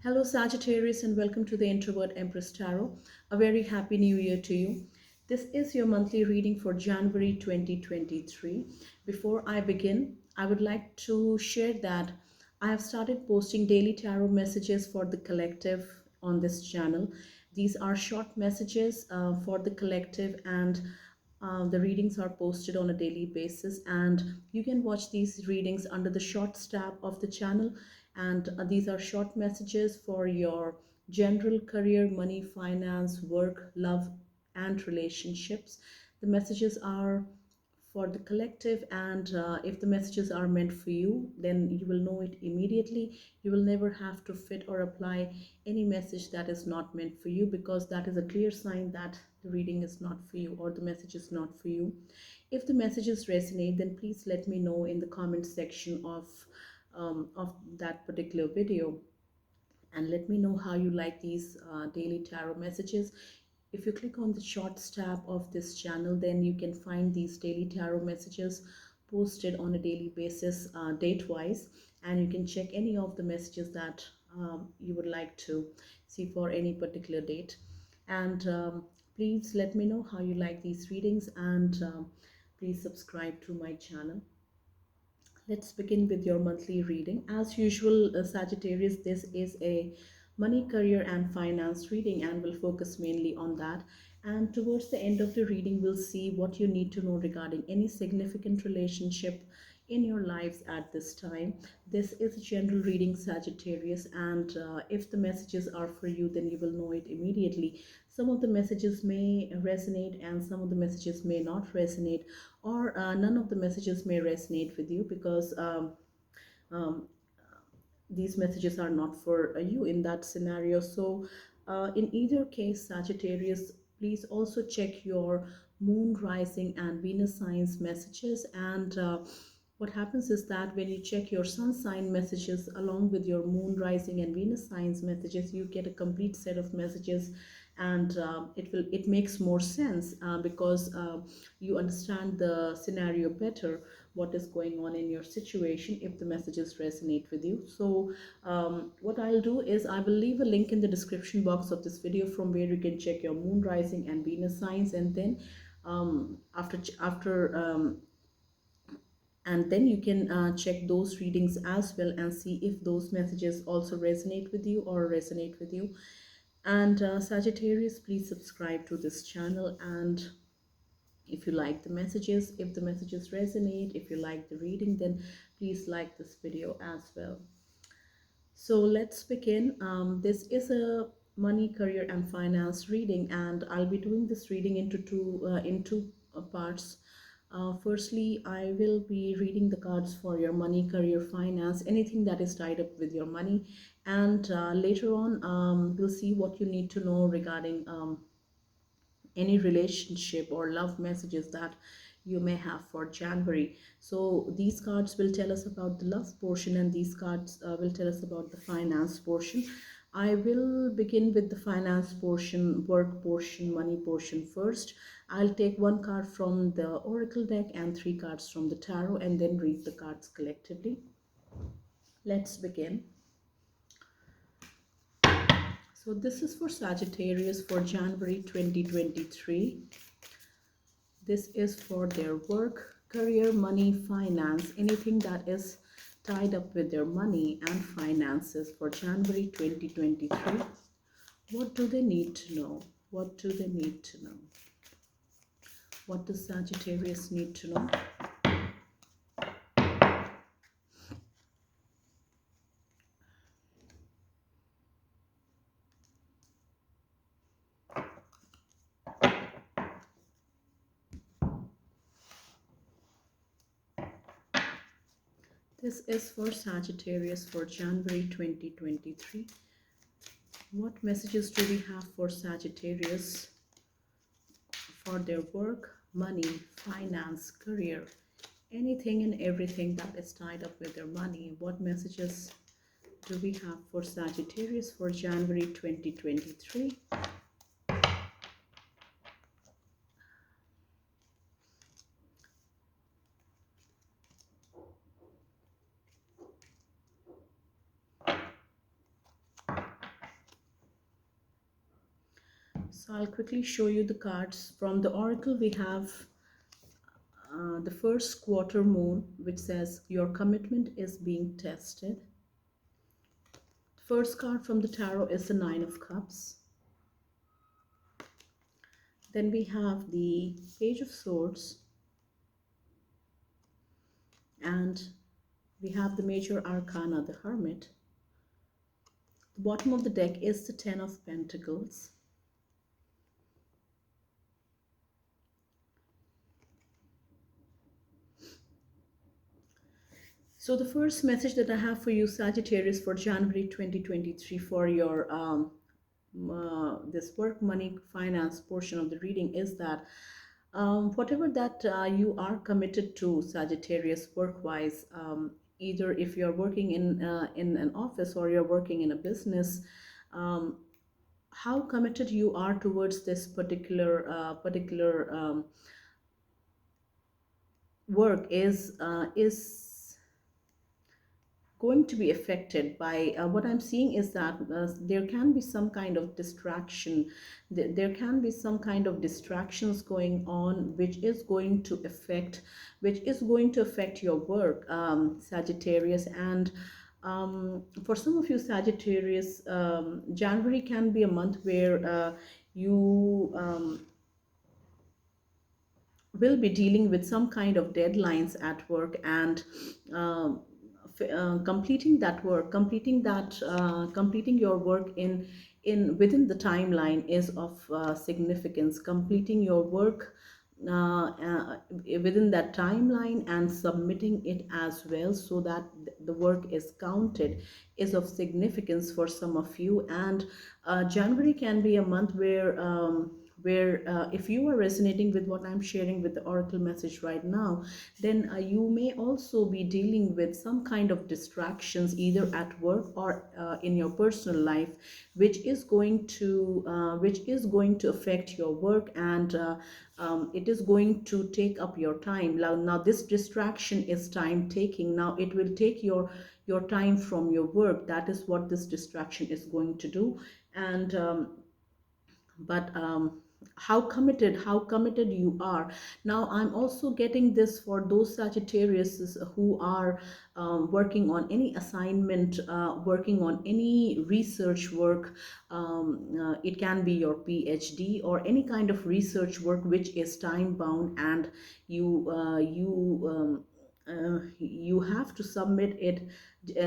Hello, Sagittarius, and welcome to the Introvert Empress Tarot. A very happy new year to you. This is your monthly reading for January 2023. Before I begin, I would like to share that I have started posting daily tarot messages for the collective on this channel. These are short messages for the collective, and the readings are posted on a daily basis, and you can watch these readings under the shorts tab of the channel. And these are short messages for your general career, money, finance, work, love, and relationships. The messages are for the collective, and if the messages are meant for you, then you will know it immediately. You will never have to fit or apply any message that is not meant for you, because that is a clear sign that the reading is not for you or the message is not for you. If the messages resonate, then please let me know in the comment section of that particular video, and let me know how you like these daily tarot messages. If you click on the shorts tab of this channel, then you can find these daily tarot messages posted on a daily basis, date wise, and you can check any of the messages that you would like to see for any particular date. And please let me know how you like these readings, and please subscribe to my channel. Let's begin with your monthly reading. As usual, Sagittarius, this is a money, career, and finance reading, and will focus mainly on that. And towards the end of the reading, we'll see what you need to know regarding any significant relationship in your lives at this time. This is a general reading, Sagittarius, and if the messages are for you, then you will know it immediately. Some of the messages may resonate and some of the messages may not resonate, or none of the messages may resonate with you, because um, these messages are not for you in that scenario. So in either case, Sagittarius, please also check your moon, rising, and Venus signs messages. And what happens is that when you check your sun sign messages along with your moon, rising, and Venus signs messages, you get a complete set of messages, and it makes more sense, because you understand the scenario better, what is going on in your situation, if the messages resonate with you. So what I'll do is I will leave a link in the description box of this video from where you can check your moon, rising, and Venus signs, and then after and then you can check those readings as well and see if those messages also resonate with you or resonate with you. And Sagittarius, please subscribe to this channel, and if you like the messages, if the messages resonate, if you like the reading, then please like this video as well. So let's begin. This is a money, career, and finance reading, and I'll be doing this reading into two parts. Firstly, I will be reading the cards for your money, career, finance, anything that is tied up with your money, and later on, we'll see what you need to know regarding any relationship or love messages that you may have for January. So these cards will tell us about the love portion, and these cards will tell us about the finance portion. I will begin with the finance portion, work portion, money portion first. I'll take one card from the oracle deck and three cards from the tarot, and then read the cards collectively. Let's begin. So this is for Sagittarius for January 2023. This is for their work, career, money, finance, anything that is tied up with their money and finances for January 2023. What do they need to know? What do they need to know? What does Sagittarius need to know? This is for Sagittarius for January 2023. What messages do we have for Sagittarius for their work, money, finance, career, anything and everything that is tied up with their money? What messages do we have for Sagittarius for January 2023? So I'll quickly show you the cards. From the oracle, we have the first quarter moon, which says your commitment is being tested. The first card from the tarot is the Nine of Cups. Then we have the Page of Swords, and we have the major arcana, the Hermit. The bottom of the deck is the Ten of Pentacles. So the first message that I have for you, Sagittarius, for January 2023, for your this work, money, finance portion of the reading is that whatever that you are committed to, Sagittarius, work-wise, either if you're working in an office or you're working in a business, how committed you are towards this particular work is going to be affected by what I'm seeing is that there can be some kind of distraction. There can be some kind of distractions going on, which is going to affect your work, Sagittarius. And for some of you, Sagittarius, January can be a month where you will be dealing with some kind of deadlines at work, and completing your work in within the timeline is of significance. Completing your work within that timeline and submitting it as well, so that the work is counted, is of significance for some of you. And January can be a month where if you are resonating with what I'm sharing with the oracle message right now, then you may also be dealing with some kind of distractions, either at work or in your personal life, which is going to affect your work, and it is going to take up your time. Now this distraction is time taking. Now it will take your time from your work. That is what this distraction is going to do. And but how committed you are. Now I'm also getting this for those Sagittarius who are working on any assignment, working on any research work. It can be your PhD or any kind of research work which is time bound, and you have to submit it.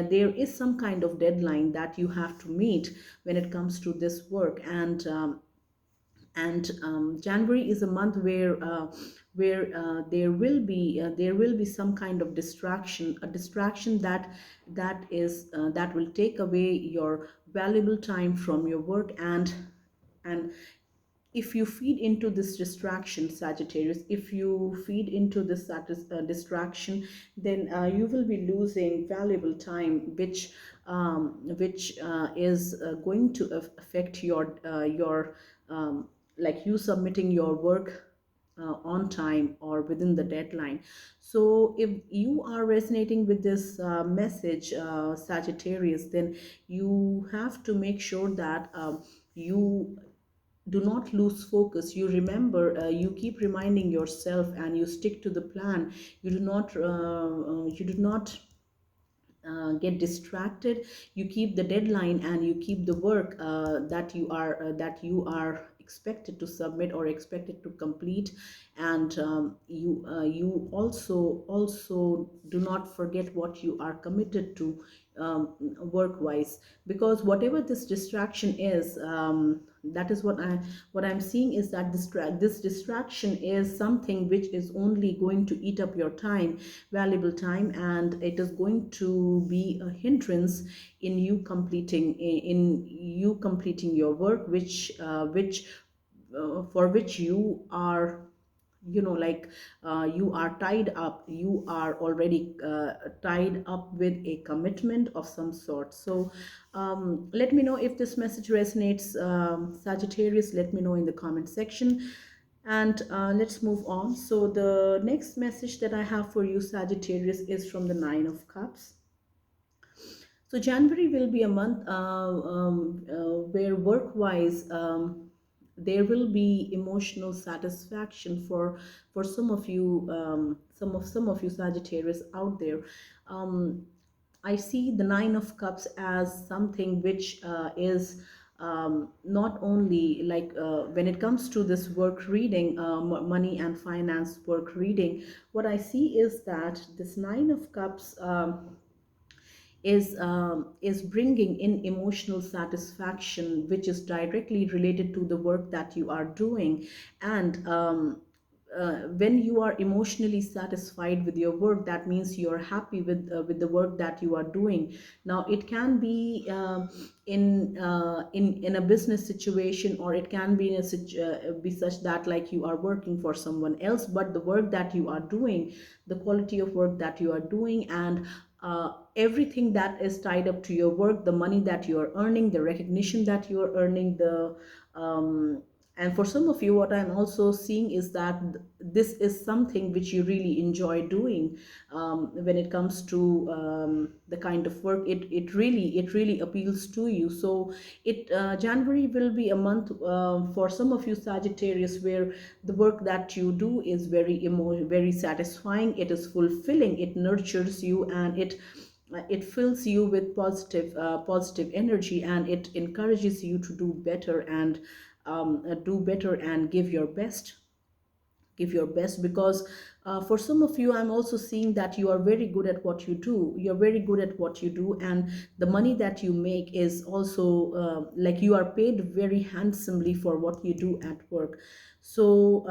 There is some kind of deadline that you have to meet when it comes to this work. And January is a month where there will be some kind of distraction, a distraction that will take away your valuable time from your work. And if you feed into this distraction, Sagittarius, if you feed into this distraction, then you will be losing valuable time, which is going to affect your like you submitting your work on time or within the deadline. So if you are resonating with this message, Sagittarius, then you have to make sure that you do not lose focus. You remember, you keep reminding yourself, and you stick to the plan. You do not get distracted. You keep the deadline, and you keep the work that you are expected to submit or expected to complete. And you also do not forget what you are committed to, work wise, because whatever this distraction is, that is what I'm seeing, is that this distraction is something which is only going to eat up your time, valuable time, and it is going to be a hindrance in you completing your work, which for which you are, like, you are tied up. You are already tied up with a commitment of some sort. So let me know if this message resonates, Sagittarius. Let me know in the comment section, and let's move on. So the next message that I have for you, Sagittarius, is from the Nine of Cups. So January will be a month where work-wise, there will be emotional satisfaction for some of you, some of you Sagittarius out there. um, I see the Nine of Cups as something which is not only like when it comes to this work reading, money and finance work reading, what I see is that this Nine of Cups is bringing in emotional satisfaction, which is directly related to the work that you are doing. And when you are emotionally satisfied with your work, that means you are happy with the work that you are doing. Now it can be in a business situation, or it can be in be such that like you are working for someone else, but the work that you are doing, the quality of work that you are doing, and everything that is tied up to your work, the money that you are earning, the recognition that you are earning, the and for some of you, what I'm also seeing is that this is something which you really enjoy doing. When it comes to the kind of work, it really appeals to you. So it January will be a month for some of you Sagittarius where the work that you do is very satisfying, it is fulfilling, it nurtures you, and it fills you with positive energy, and it encourages you to do better and give your best. Because for some of you, I'm also seeing that you are very good at what you do, you're very good at what you do, and the money that you make is also like you are paid very handsomely for what you do at work. So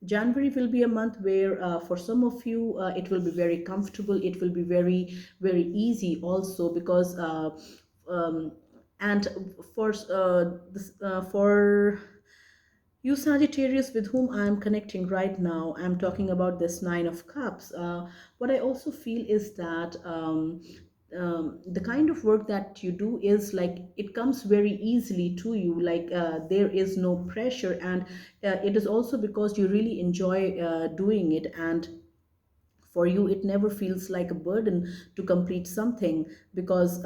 January will be a month where for some of you it will be very comfortable, it will be very easy also, because um, and for you Sagittarius with whom I am connecting right now, I'm talking about this Nine of Cups. What I also feel is that the kind of work that you do is like it comes very easily to you, like there is no pressure, and it is also because you really enjoy doing it, and for you it never feels like a burden to complete something, because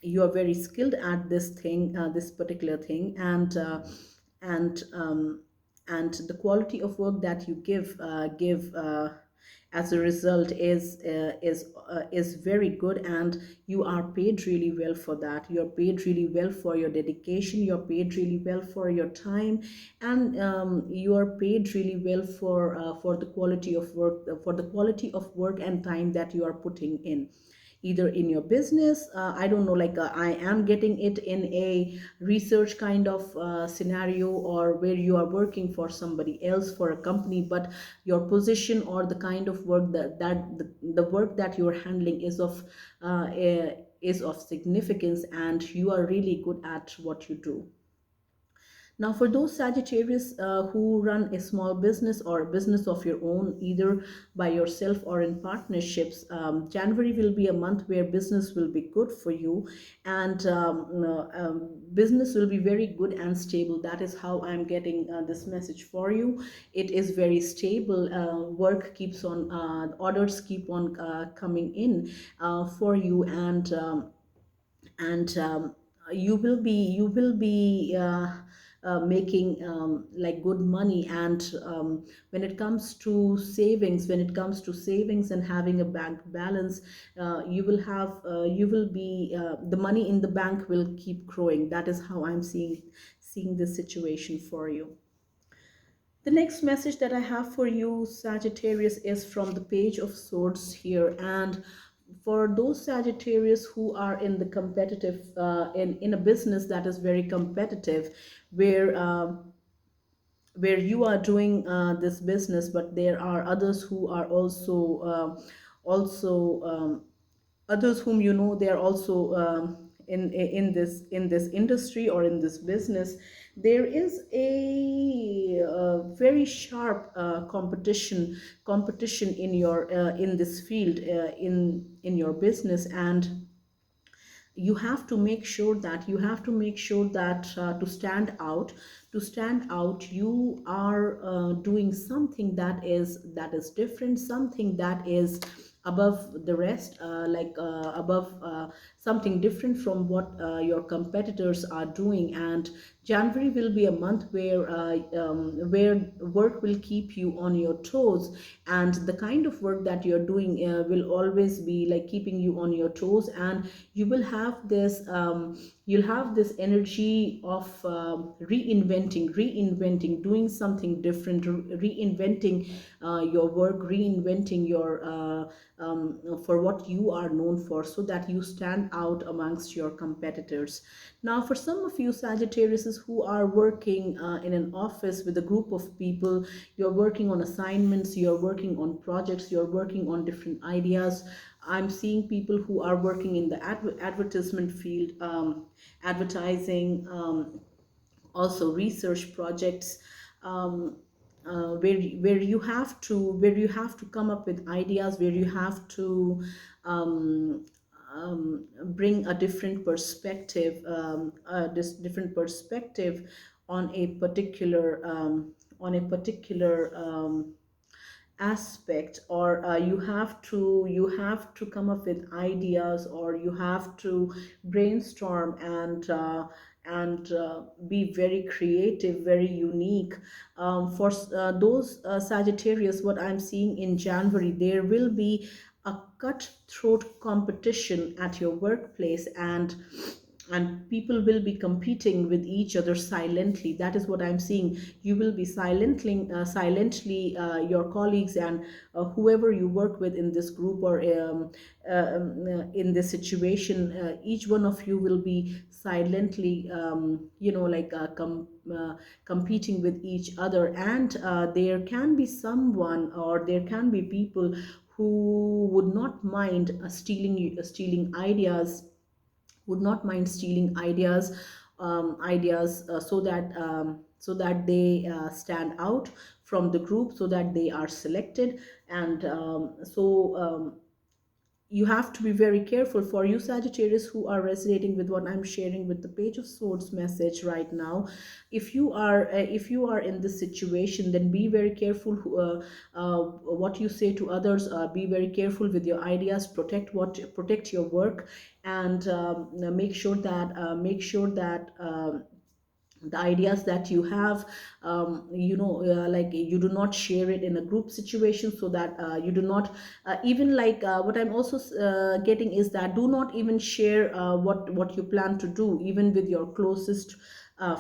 you are very skilled at this thing, this particular thing, and and the quality of work that you give as a result is very good, and you are paid really well for that. You're paid really well for your dedication, you're paid really well for your time, and you are paid really well for the quality of work, for the quality of work and time that you are putting in, either in your business. I don't know, like I am getting it in a research kind of scenario, or where you are working for somebody else, for a company, but your position or the kind of work the work that you are handling is of significance, and you are really good at what you do. Now, for those Sagittarius who run a small business or a business of your own, either by yourself or in partnerships, January will be a month where business will be good for you, and business will be very good and stable. That is how I'm getting this message for you. It is very stable. Work keeps on, orders keep on coming in for you, and you will be making like good money, and when it comes to savings, and having a bank balance, you will be the money in the bank will keep growing. That is how I'm seeing this situation for you. The next message that I have for you, Sagittarius, is from the Page of Swords here. And for those Sagittarius who are in the competitive, in a business that is very competitive, where you are doing this business, but there are others who are also others whom you know, they are also in this industry or in this business. There is a very sharp competition in your in this field, in your business, and you have to make sure that to stand out, you are doing something that is different, something that is above the rest, like above something different from what your competitors are doing. And January will be a month where work will keep you on your toes, and the kind of work that you're doing will always be like keeping you on your toes, and you will have this you'll have this energy of reinventing, doing something different, reinventing your work, reinventing your for what you are known for, so that you stand out amongst your competitors. Now, for some of you Sagittarius who are working in an office with a group of people, you're working on assignments, you're working on projects, you're working on different ideas. I'm seeing people who are working in the advertisement field, advertising, also research projects, where you have to come up with ideas, where you have to um, bring a different perspective, this different perspective on a particular aspect, or you have to come up with ideas, or you have to brainstorm and be very creative, very unique. For those Sagittarius, what I'm seeing in January, there will be a cutthroat competition at your workplace, and people will be competing with each other silently. That is what I'm seeing. You will be silently your colleagues and whoever you work with in this group, or in this situation, each one of you will be silently competing with each other. And there can be someone, or there can be people who would not mind stealing ideas, would not mind stealing ideas, so that they stand out from the group, so that they are selected. And you have to be very careful. For you Sagittarius who are resonating with what I'm sharing with the Page of Swords message right now, if you are in this situation, then be very careful what you say to others. Be very careful with your ideas. Protect your work, and make sure that the ideas that you have, like, you do not share it in a group situation, so that you do not even like what I'm also getting is that do not even share what you plan to do, even with your closest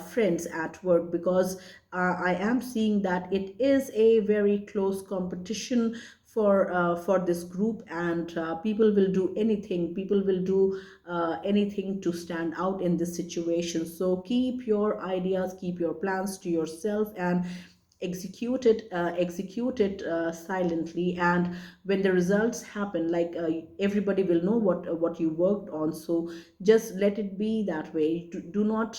friends at work, because I am seeing that it is a very close competition for this group, and people will do anything, to stand out in this situation. So keep your ideas, keep your plans to yourself, and execute it silently. And when the results happen, like, everybody will know what you worked on. So just let it be that way. Do not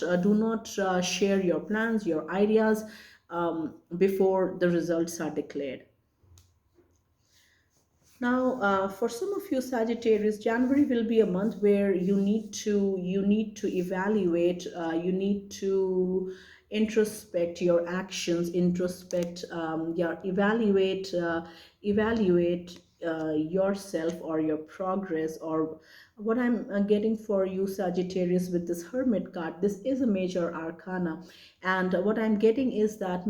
share your plans, your ideas, before the results are declared. Now, for some of you Sagittarius, January will be a month where you need to evaluate, you need to introspect your actions, evaluate yourself, or your progress, or what I'm getting for you Sagittarius with this Hermit card. This is a major arcana, and what I'm getting is that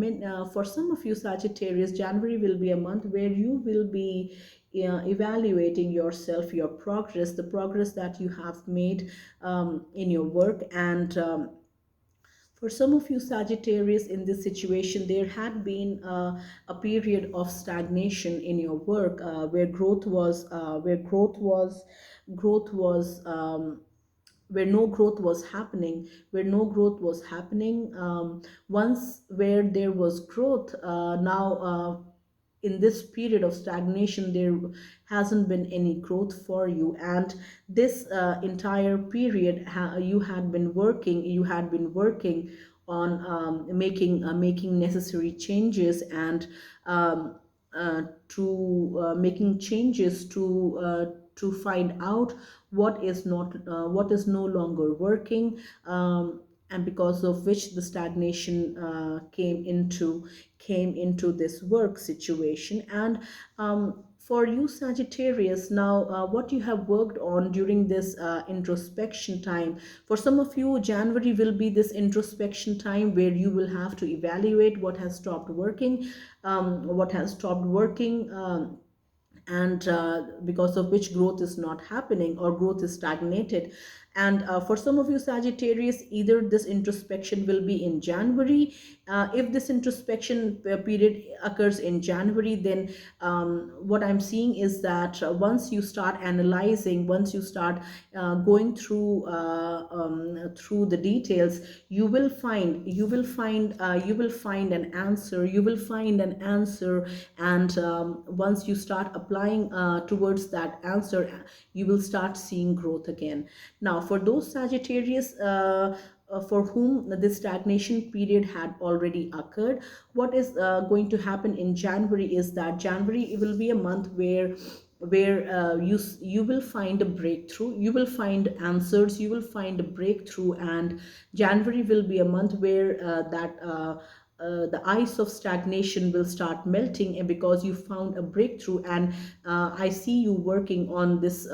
for some of you Sagittarius, January will be a month where you will be evaluating yourself, your progress, the progress that you have made in your work. And for some of you Sagittarius, in this situation, there had been a period of stagnation in your work, growth was where no growth was happening, once where there was growth, now in this period of stagnation, there hasn't been any growth for you. And this entire period, you had been working on making necessary changes, and to making changes to find out what is no longer working, and because of which the stagnation came into this work situation. And for you Sagittarius, now what you have worked on during this introspection time, for some of you January will be this introspection time where you will have to evaluate what has stopped working, and because of which growth is not happening or growth is stagnated. And for some of you Sagittarius, either this introspection will be in January. If this introspection period occurs in January, then what I'm seeing is that once you start analyzing, once you start going through the details, you will find an answer. You will find an answer, and once you start applying towards that answer, you will start seeing growth again. Now, for those Sagittarius for whom this stagnation period had already occurred, what is going to happen in January is that January will be a month where you will find a breakthrough, you will find answers, you will find a breakthrough. And January will be a month where the ice of stagnation will start melting, and because you found a breakthrough. And I see you working on this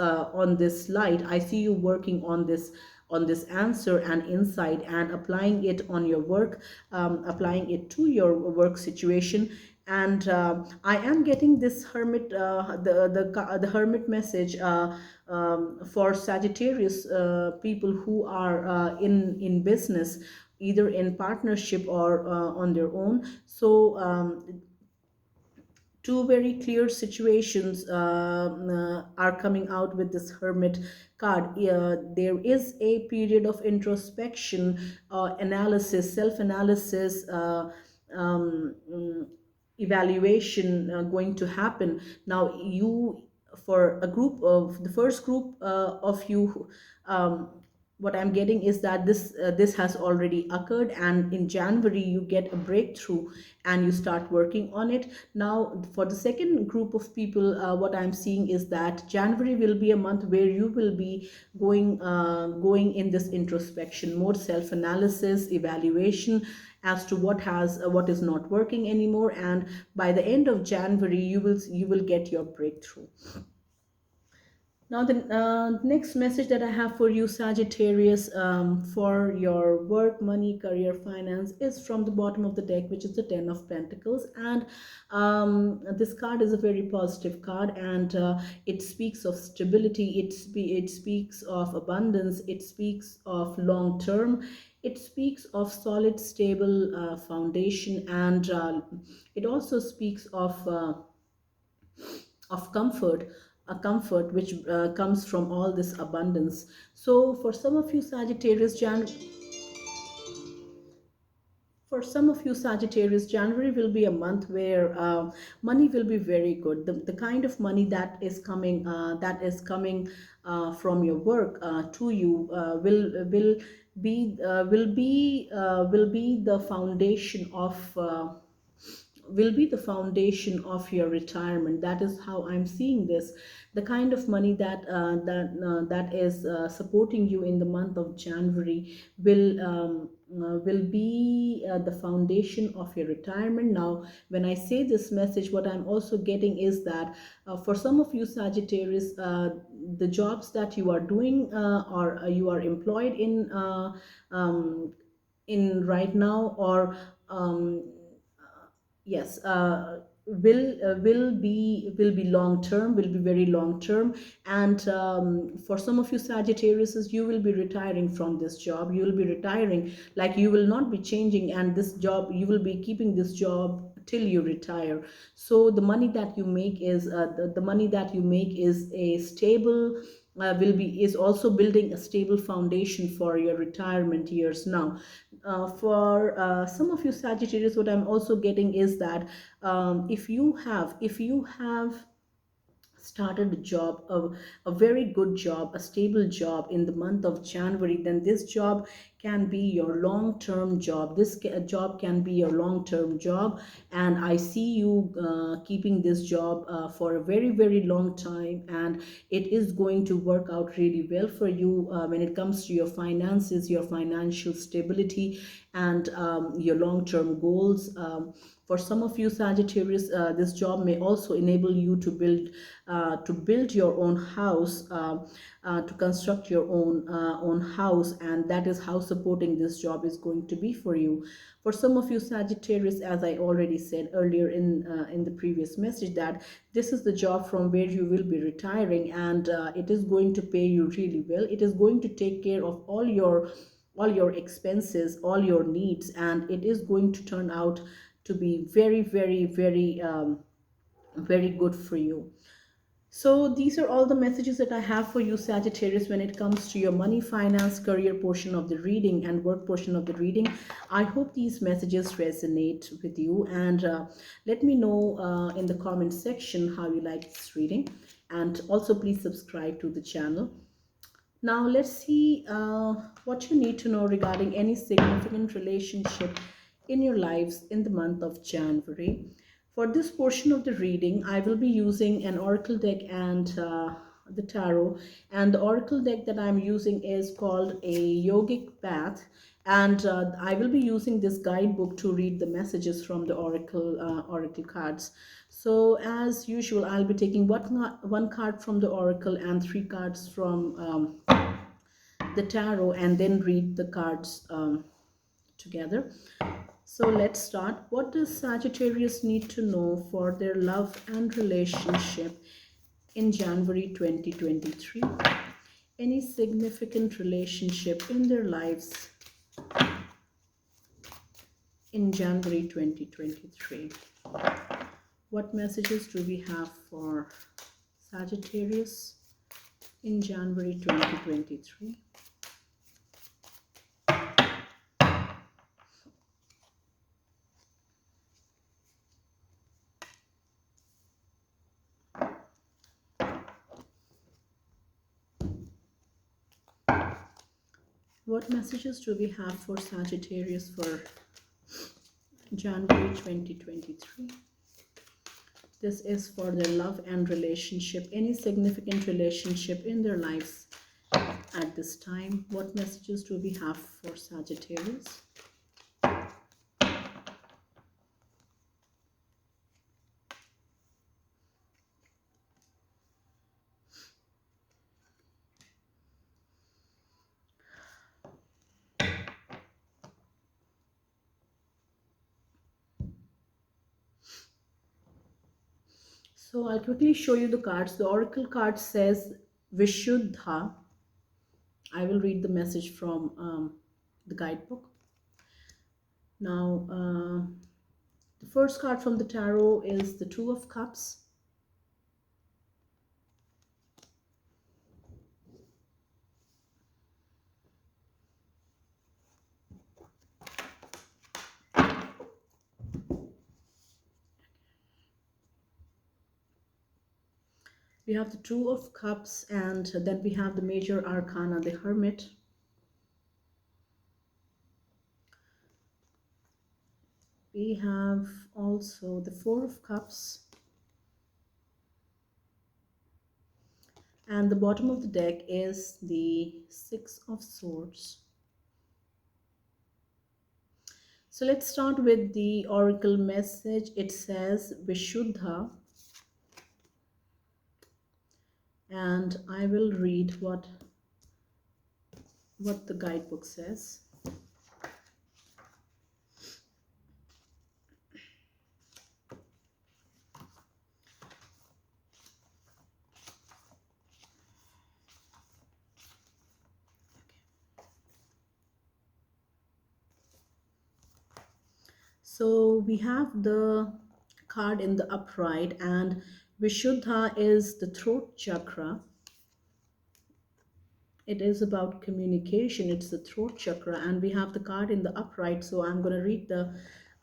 light. I see you working on this answer and insight, and applying it on your work, applying it to your work situation. And I am getting this hermit, the hermit message for Sagittarius people who are in business, either in partnership or on their own. So two very clear situations are coming out with this hermit card. There is a period of introspection, analysis, self-analysis, evaluation going to happen. Now, you, for a group of the first group of you, what I'm getting is that this has already occurred, and in January you get a breakthrough and you start working on it. Now, for the second group of people, what I'm seeing is that January will be a month where you will be going in this introspection mode, self-analysis, evaluation as to what is not working anymore. And by the end of January, you will get your breakthrough. Now, the next message that I have for you, Sagittarius, for your work, money, career, finance, is from the bottom of the deck, which is the Ten of Pentacles. And this card is a very positive card, and it speaks of stability, it speaks of abundance, it speaks of long term, it speaks of solid, stable foundation, and it also speaks of comfort, a comfort which comes from all this abundance. So for some of you Sagittarius, January will be a month where money will be very good. The kind of money that is coming from your work to you will be the foundation of your retirement. That is how I'm seeing this. The kind of money that is supporting you in the month of January will be the foundation of your retirement. Now, when I say this message, what I'm also getting is that for some of you Sagittarius, the jobs that you are doing or you are employed in right now, or yes, will be long term, will be very long term. And for some of you Sagittarius, you will be retiring from this job. You will be retiring, like you will not be changing, and this job, you will be keeping this job till you retire. So the money that you make is the money that you make is a stable, is also building a stable foundation for your retirement years. Now, for some of you Sagittarius, what I'm also getting is that if you have started a job, a very good job, a stable job in the month of January, then this job can be your long-term job. This job can be your long-term job, and I see you keeping this job for a very, very long time, and it is going to work out really well for you when it comes to your finances, your financial stability, and your long-term goals. For some of you Sagittarius, this job may also enable you to build your own house, to construct your own house, and that is how supporting this job is going to be for you. For some of you Sagittarius, as I already said earlier in the previous message, that this is the job from where you will be retiring, and it is going to pay you really well. It is going to take care of all your expenses, all your needs, and it is going to turn out to be very, very, very, very good for you. So these are all the messages that I have for you, Sagittarius, when it comes to your money, finance, career portion of the reading and work portion of the reading. I hope these messages resonate with you, and let me know in the comment section how you like this reading, and also please subscribe to the channel. Now let's see what you need to know regarding any significant relationship in your lives in the month of January. For this portion of the reading, I will be using an oracle deck and the tarot. And the oracle deck that I'm using is called a yogic path. And I will be using this guidebook to read the messages from the oracle cards. So as usual, I'll be taking one card from the oracle and three cards from the tarot, and then read the cards together. So let's start. What does Sagittarius need to know for their love and relationship in January 2023? Any significant relationship in their lives in January 2023? What messages do we have for Sagittarius in January 2023? What messages do we have for Sagittarius for January 2023? This is for their love and relationship. Any significant relationship in their lives at this time. What messages do we have for Sagittarius? So I'll quickly show you the cards. The oracle card says Vishuddha. I will read the message from the guidebook. Now, the first card from the tarot is the Two of Cups. We have the Two of Cups, and then we have the major arcana, the Hermit. We have also the Four of Cups. And the bottom of the deck is the Six of Swords. So let's start with the oracle message. It says Vishuddha. And I will read what the guidebook says. So we have the card in the upright, and Vishuddha is the throat chakra. It is about communication. It's the throat chakra, and we have the card in the upright. So I'm going to read the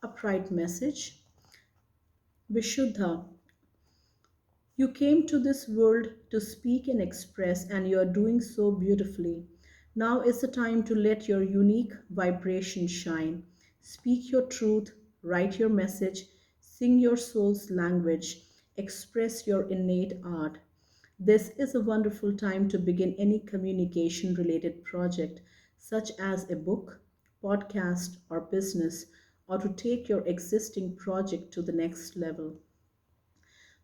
upright message. Vishuddha, you came to this world to speak and express, and you are doing so beautifully. Now is the time to let your unique vibration shine. Speak your truth, write your message, sing your soul's language, express your innate art. This is a wonderful time to begin any communication related project, such as a book, podcast, or business, or to take your existing project to the next level.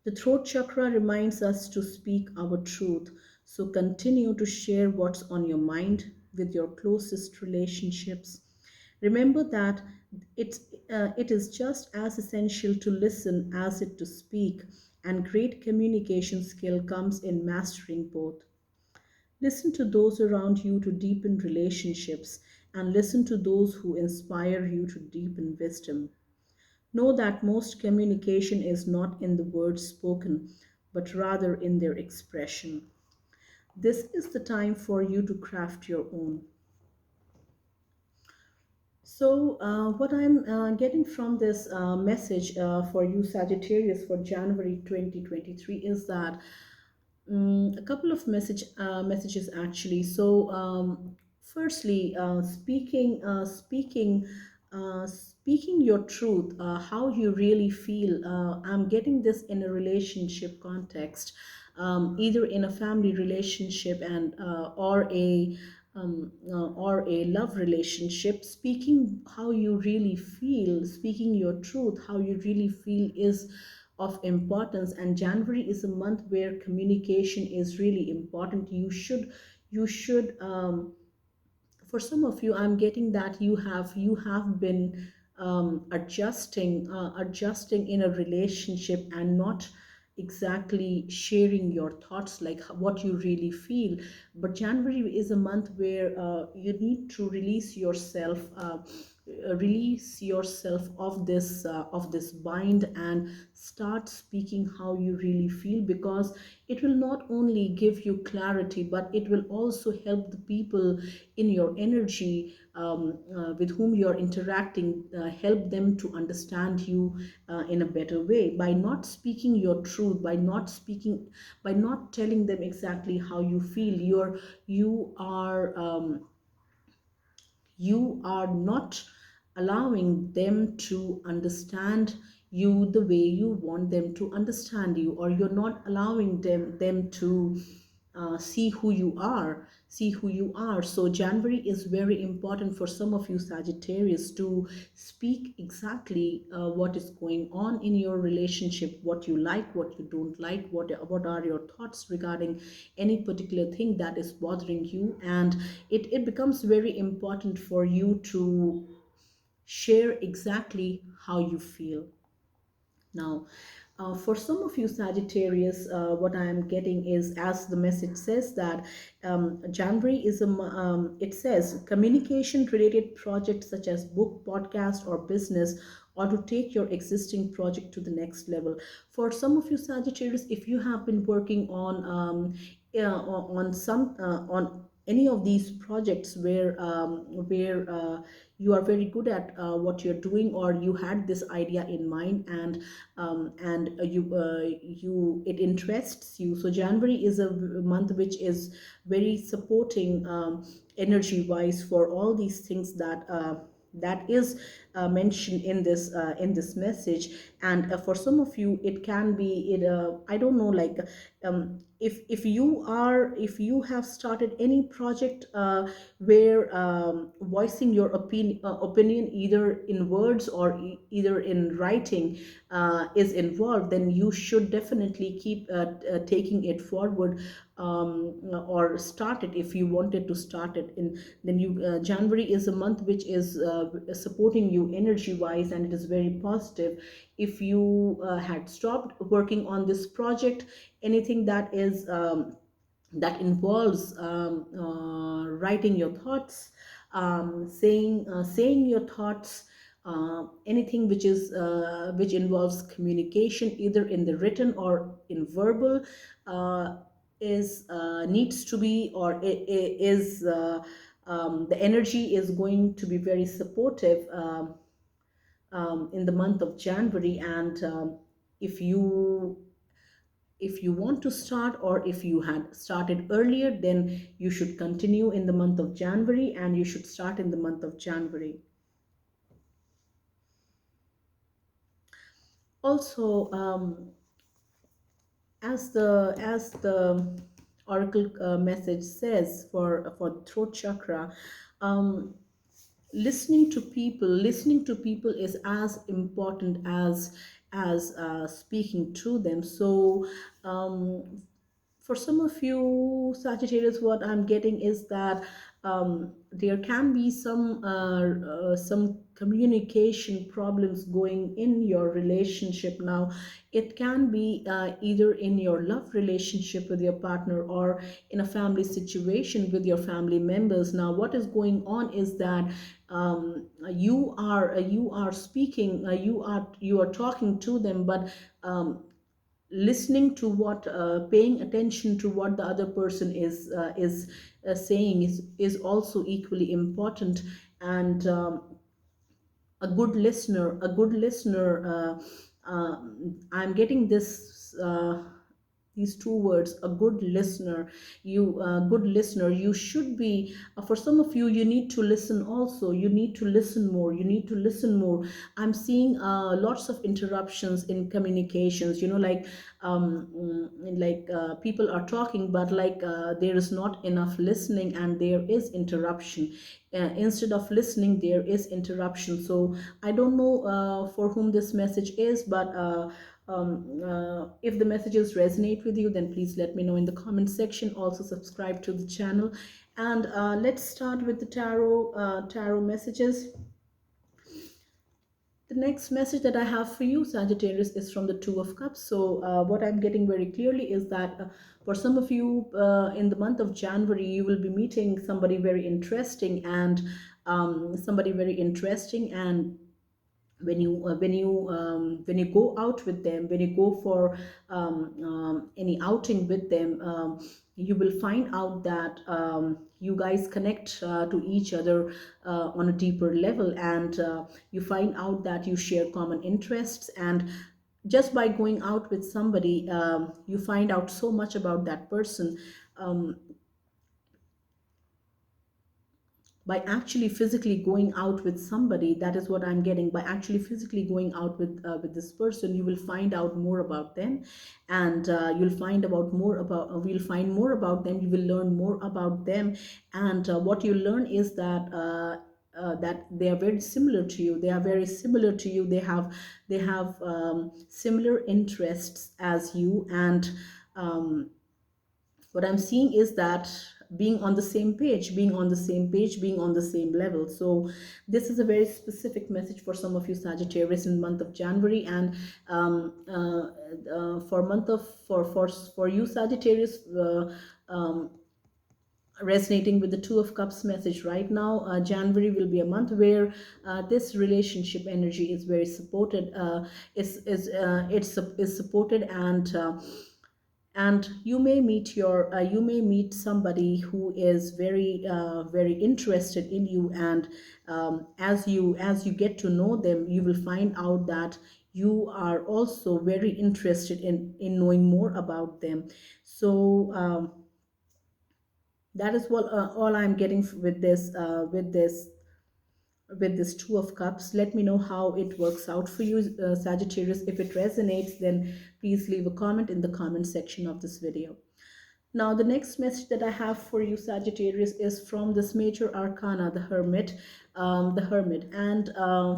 The throat chakra reminds us to speak our truth, so continue to share what's on your mind with your closest relationships. Remember that it is just as essential to listen as it to speak, and great communication skill comes in mastering both. Listen to those around you to deepen relationships, and listen to those who inspire you to deepen wisdom. Know that most communication is not in the words spoken, but rather in their expression. This is the time for you to craft your own. So, what I'm getting from this message for you, Sagittarius, for January 2023 is that a couple of messages actually. So, firstly, speaking your truth, how you really feel. I'm getting this in a relationship context, either in a family relationship and or a love relationship. Speaking how you really feel, speaking your truth, how you really feel is of importance. And January is a month where communication is really important. You should for some of you, I'm getting that you have been adjusting in a relationship and not exactly sharing your thoughts, like what you really feel. But January is a month where you need to release yourself of this bind, and start speaking how you really feel, because it will not only give you clarity, but it will also help the people in your energy, with whom you're interacting, help them to understand you in a better way. By not speaking your truth, by not telling them exactly how you feel, you are you are not allowing them to understand you the way you want them to understand you, or you're not allowing them to see who you are. So January is very important for some of you Sagittarius to speak exactly what is going on in your relationship, what you like, what you don't like, what are your thoughts regarding any particular thing that is bothering you. And it becomes very important for you to share exactly how you feel. Now, for some of you Sagittarius, what I am getting is, as the message says, that January is it says communication related projects such as book, podcast, or business, or to take your existing project to the next level. For some of you Sagittarius, if you have been working on any of these projects where you are very good at what you're doing, or you had this idea in mind, and you it interests you. So January is a month which is very supporting, energy wise, for all these things that is mentioned in this message. And for some of you it can be it I don't know, like, if you have started any project where voicing your opinion, either in words or either in writing, is involved, then you should definitely keep taking it forward, or start it if you wanted to start it in. Then you January is a month which is supporting you energy wise, and it is very positive. If you had stopped working on this project, anything that involves writing your thoughts, saying your thoughts, anything which involves communication, either in the written or in verbal, uh, is needs to be, or is the energy is going to be very supportive in the month of January. And if you if you want to start, or if you had started earlier, then you should continue in the month of January, and you should start in the month of January. Also, as the oracle message says, for the throat chakra, um, listening to people is as important as speaking to them. So um, for some of you Sagittarius, what I'm getting is that there can be some communication problems going in your relationship now. It can be either in your love relationship with your partner, or in a family situation with your family members. Now, what is going on is that you are speaking, you are talking to them, but listening to what paying attention to what the other person is saying is also equally important. And a good listener, I'm getting these two words, a good listener. Good listener, you should be, for some of you, you need to listen also, you need to listen more, you need to listen more. I'm seeing lots of interruptions in communications, people are talking, but there is not enough listening, and there is interruption. Instead of listening, there is interruption. So I don't know for whom this message is, but if the messages resonate with you, then please let me know in the comment section. Also, subscribe to the channel, and let's start with the tarot messages. The next message that I have for you, Sagittarius, is from the Two of Cups. So, what I'm getting very clearly is that for some of you, in the month of January, you will be meeting somebody very interesting, and when you go out with them, when you go for any outing with them, you will find out that you guys connect to each other on a deeper level, and you find out that you share common interests. And just by going out with somebody, you find out so much about that person. um, by actually physically going out with somebody, that is what I'm getting. By actually physically going out with this person, you will find out more about them, and you'll find more about them, you will learn more about them. And what you learn is that they are very similar to you, they have similar interests as you. And um, what I'm seeing is that being on the same level. So this is a very specific message for some of you Sagittarius in the month of January. And for month of for you Sagittarius, resonating with the Two of Cups message right now, January will be a month where this relationship energy is very supported, is supported. And you may meet somebody who is very interested in you. And as you get to know them, you will find out that you are also very interested in knowing more about them. So that is what all I'm getting with this Two of Cups. Let me know how it works out for you, Sagittarius. If it resonates, then please leave a comment in the comment section of this video. Now, the next message that I have for you, Sagittarius, is from this major arcana, the Hermit. And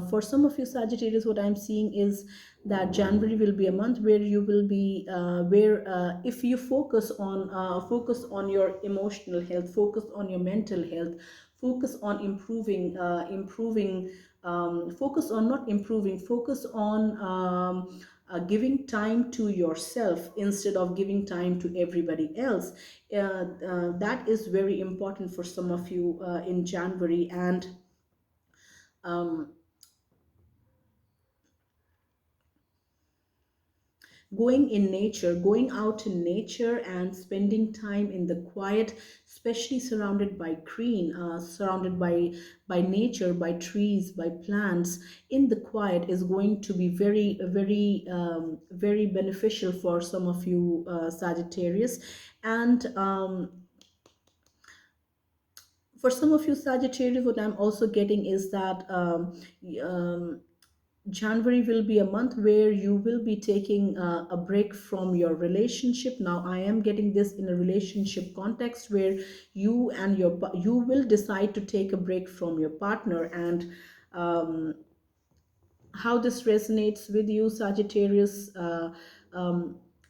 for some of you, Sagittarius, what I'm seeing is that January will be a month where you will be, where if you focus on your emotional health, focus on your mental health, focus on focus on not improving, focus on giving time to yourself instead of giving time to everybody else. That is very important for some of you in January. And um, going out in nature and spending time in the quiet, especially surrounded by green, surrounded by nature, by trees, by plants, in the quiet, is going to be very beneficial for some of you, Sagittarius. And for some of you, Sagittarius, what I'm also getting is that um, January will be a month where you will be taking a break from your relationship. Now, I am getting this in a relationship context where you will decide to take a break from your partner. And um, how this resonates with you, Sagittarius,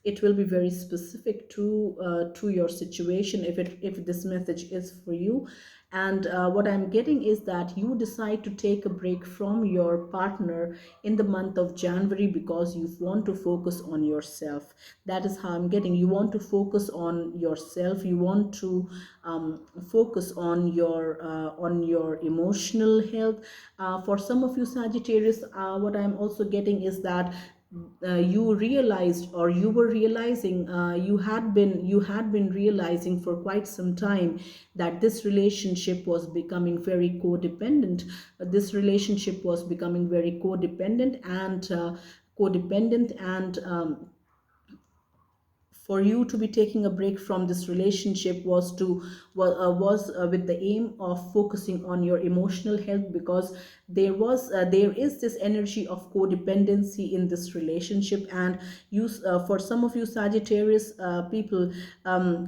it will be very specific to your situation, if this message is for you. And what I'm getting is that you decide to take a break from your partner in the month of January because you want to focus on yourself. That is how I'm getting. You want to focus on yourself. You want to focus on your emotional health. For some of you, Sagittarius, what I'm also getting is that you realized, or you were realizing, you had been realizing for quite some time that this relationship was becoming very codependent. This relationship was becoming very codependent, and for you to be taking a break from this relationship was with the aim of focusing on your emotional health, because there is this energy of codependency in this relationship. And for some of you, Sagittarius people,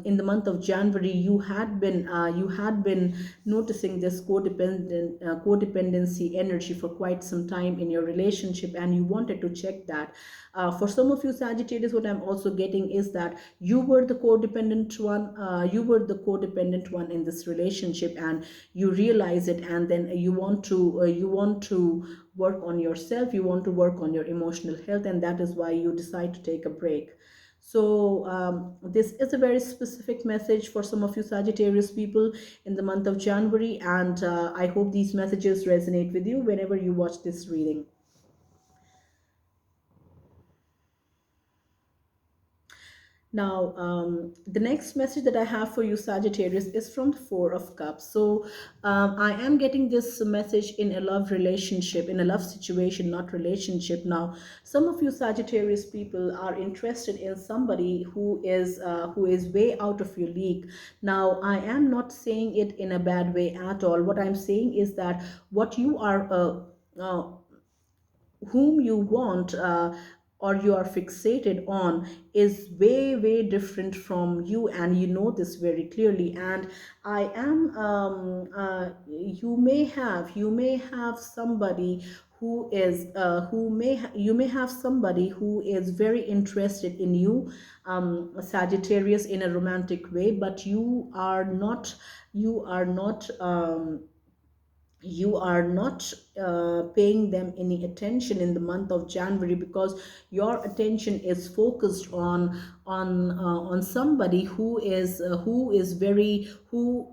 in the month of January, you had been noticing this codependency energy for quite some time in your relationship, and you wanted to check that. For some of you, Sagittarius, what I'm also getting is that you were the codependent one in this relationship, and you realize it, and then you want to work on yourself, you want to work on your emotional health, and that is why you decide to take a break. So this is a very specific message for some of you, Sagittarius people, in the month of January, and I hope these messages resonate with you whenever you watch this reading. Now, the next message that I have for you, Sagittarius, is from the Four of Cups. So, I am getting this message in a love relationship, in a love situation, not relationship. Now, some of you Sagittarius people are interested in somebody who is way out of your league. Now, I am not saying it in a bad way at all. What I'm saying is that what you are whom you want, or you are fixated on, is way different from you, and you know this very clearly. And I am you may have somebody you may have somebody who is very interested in you, Sagittarius, in a romantic way, but you are not paying them any attention in the month of January, because your attention is focused on somebody who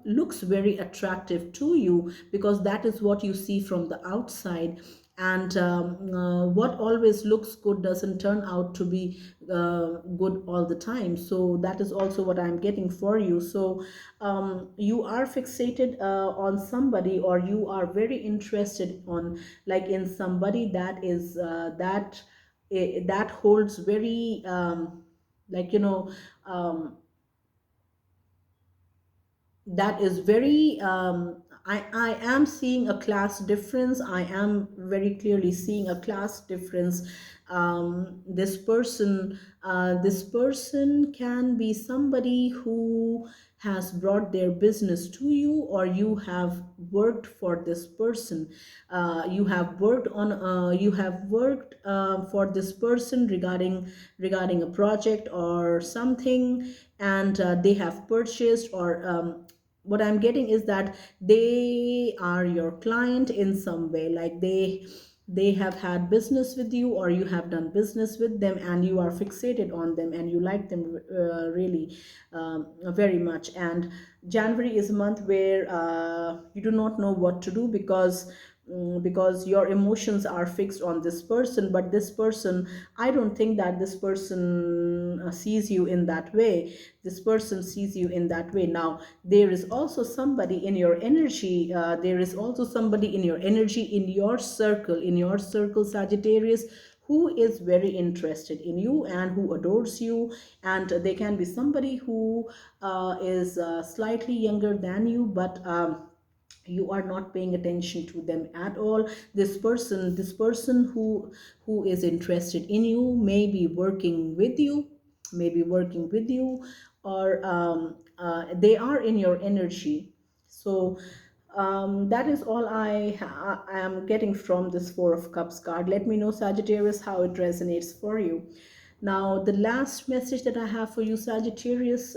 looks very attractive to you, because that is what you see from the outside. And what always looks good doesn't turn out to be good all the time. So that is also what I'm getting for you. So you are fixated on somebody, or you are very interested on, like, in somebody that holds very, like, that is very, I am seeing a class difference. I am very clearly seeing a class difference. This person can be somebody who has brought their business to you, or you have worked for this person. You have worked for this person regarding a project or something, and they have purchased, or what I'm getting is that they are your client in some way, like they have had business with you, or you have done business with them, and you are fixated on them, and you like them really very much. And January is a month where you do not know what to do, because because your emotions are fixed on this person. But this person, I don't think that this person sees you in that way. This person sees you in that way. Now there is also somebody in your energy, there is also somebody in your energy, in your circle, Sagittarius, who is very interested in you and who adores you. And they can be somebody who is slightly younger than you, but you are not paying attention to them at all. This person who is interested in you may be working with you, or they are in your energy. So that is all I am getting from this Four of Cups card. Let me know, Sagittarius, how it resonates for you. Now, the last message that I have for you, Sagittarius,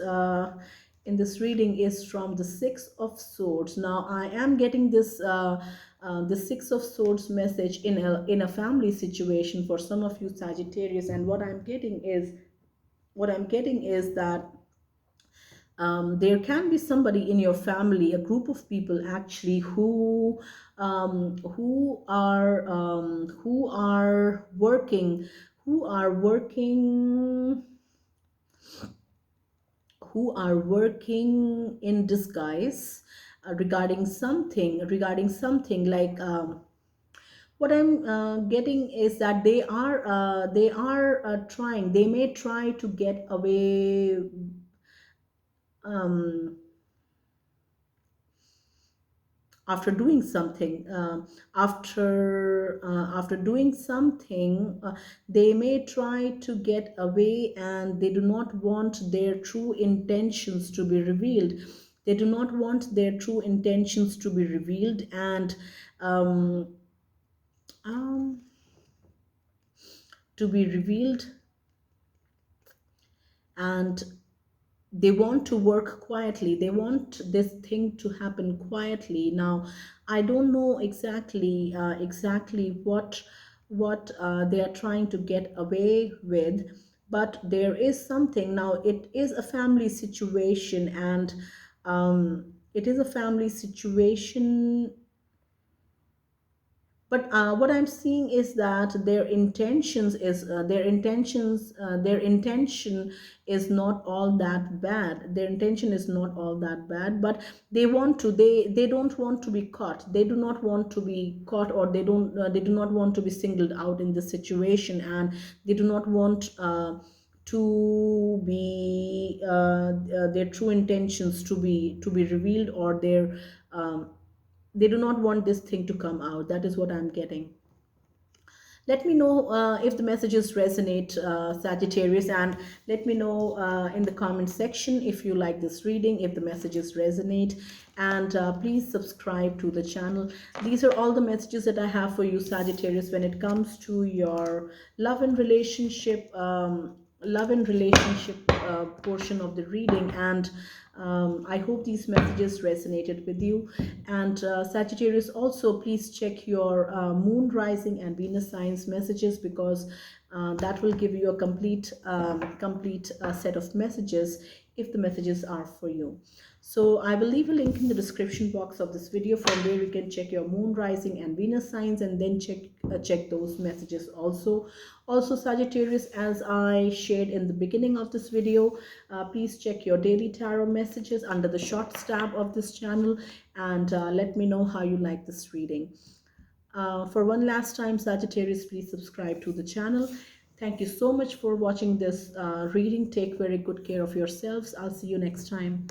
in this reading is from the Six of Swords. Now, I am getting this the Six of Swords message in a family situation for some of you, Sagittarius. And what I'm getting is that there can be somebody in your family, a group of people actually, who are working, who are working who are working in disguise regarding something like what I'm getting is that they are trying, they may try to get away, um, after doing something, after doing something, they may try to get away, and they do not want their true intentions to be revealed. They do not want their true intentions to be revealed. And um, um, to be revealed and they want to work quietly, they want this thing to happen quietly. Now I don't know exactly what they are trying to get away with, but there is something. Now it is a family situation, and it is a family situation, but what I'm seeing is that their intention is not all that bad. Their intention is not all that bad, but they don't want to be caught. They do not want to be caught, or they do not want to be singled out in this situation, and they do not want to be their true intentions to be revealed, or their they do not want this thing to come out. That is what I'm getting. Let me know if the messages resonate, Sagittarius, and let me know in the comment section if you like this reading, if the messages resonate. And please subscribe to the channel. These are all the messages that I have for you, Sagittarius, when it comes to your love and relationship, portion of the reading. And I hope these messages resonated with you. And Sagittarius, also please check your moon, rising, and Venus signs messages, because that will give you a complete set of messages if the messages are for you. So I will leave a link in the description box of this video from where you can check your moon, rising, and Venus signs, and then check those messages also. Also, Sagittarius, as I shared in the beginning of this video, please check your daily tarot messages under the shorts tab of this channel, and let me know how you like this reading. For one last time, Sagittarius, please subscribe to the channel. Thank you so much for watching this reading. Take very good care of yourselves. I'll see you next time.